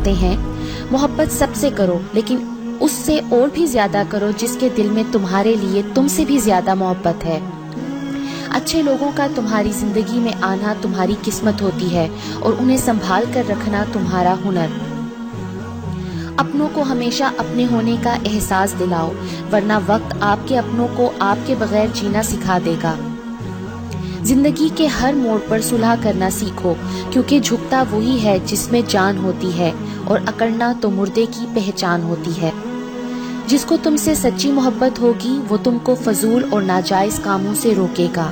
کرتے ہیں، محبت سب سے کرو، لیکن اس سے اور بھی زیادہ کرو جس کے دل میں تمہارے لیے تم سے بھی زیادہ محبت ہے۔ اچھے لوگوں کا تمہاری زندگی میں آنا تمہاری قسمت ہوتی ہے اور انہیں سنبھال کر رکھنا تمہارا ہنر۔ اپنوں کو ہمیشہ اپنے ہونے کا احساس دلاؤ، ورنہ وقت آپ کے اپنوں کو آپ کے بغیر جینا سکھا دے گا۔ زندگی کے ہر موڑ پر صلح کرنا سیکھو، کیونکہ جھکتا وہی ہے جس میں جان ہوتی ہے، اور اکڑنا تو مردے کی پہچان ہوتی ہے۔ جس کو تم سے سچی محبت ہوگی وہ تم کو فضول اور ناجائز کاموں سے روکے گا۔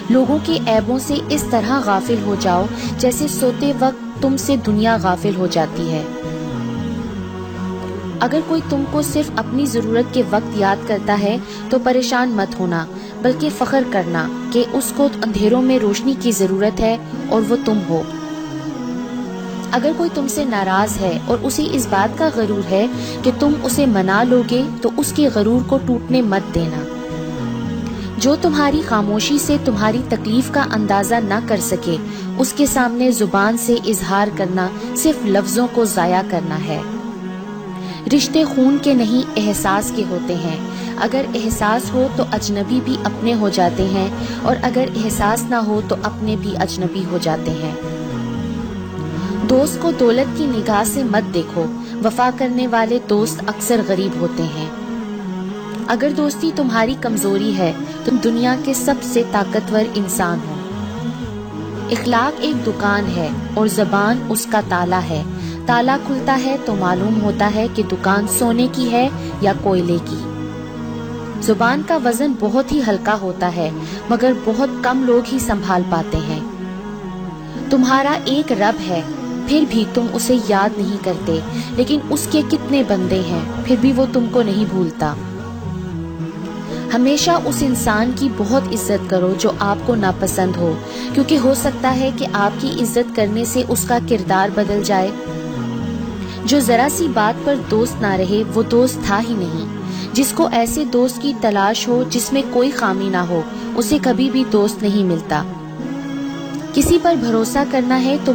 لوگوں کے عیبوں سے اس طرح غافل ہو جاؤ جیسے سوتے وقت تم سے دنیا غافل ہو جاتی ہے۔ اگر کوئی تم کو صرف اپنی ضرورت کے وقت یاد کرتا ہے تو پریشان مت ہونا، بلکہ فخر کرنا کہ اس کو اندھیروں میں روشنی کی ضرورت ہے اور وہ تم ہو۔ اگر کوئی تم سے ناراض ہے اور اسے اس بات کا غرور ہے کہ تم اسے منا لوگے تو اس کے غرور کو ٹوٹنے مت دینا۔ جو تمہاری خاموشی سے تمہاری تکلیف کا اندازہ نہ کر سکے، اس کے سامنے زبان سے اظہار کرنا صرف لفظوں کو ضائع کرنا ہے۔ رشتے خون کے نہیں احساس کے ہوتے ہیں۔ اگر احساس ہو تو اجنبی بھی اپنے ہو جاتے ہیں، اور اگر احساس نہ ہو تو اپنے بھی اجنبی ہو جاتے ہیں۔ دوست کو دولت کی نگاہ سے مت دیکھو، وفا کرنے والے دوست اکثر غریب ہوتے ہیں۔ اگر دوستی تمہاری کمزوری ہے تو تم دنیا کے سب سے طاقتور انسان ہو۔ اخلاق ایک دکان ہے اور زبان اس کا تالا ہے۔ تالا کھلتا ہے تو معلوم ہوتا ہے کہ دکان سونے کی ہے یا کوئلے کی۔ زبان کا وزن بہت ہی ہلکا ہوتا ہے، مگر بہت کم لوگ ہی سنبھال پاتے ہیں۔ تمہارا ایک رب ہے، پھر بھی تم اسے یاد نہیں کرتے، لیکن اس کے کتنے بندے ہیں، پھر بھی وہ تم کو نہیں بھولتا۔ ہمیشہ اس انسان کی بہت عزت کرو جو آپ کو ناپسند ہو، کیونکہ ہو سکتا ہے کہ آپ کی عزت کرنے سے اس کا کردار بدل جائے۔ جو ذرا سی بات پر دوست نہ رہے وہ دوست تھا ہی نہیں۔ جس کو ایسے دوست کی تلاش ہو جس میں کوئی خامی نہ ہو، اسے کبھی بھی دوست نہیں ملتا۔ کسی پر بھروسہ کرنا ہے تو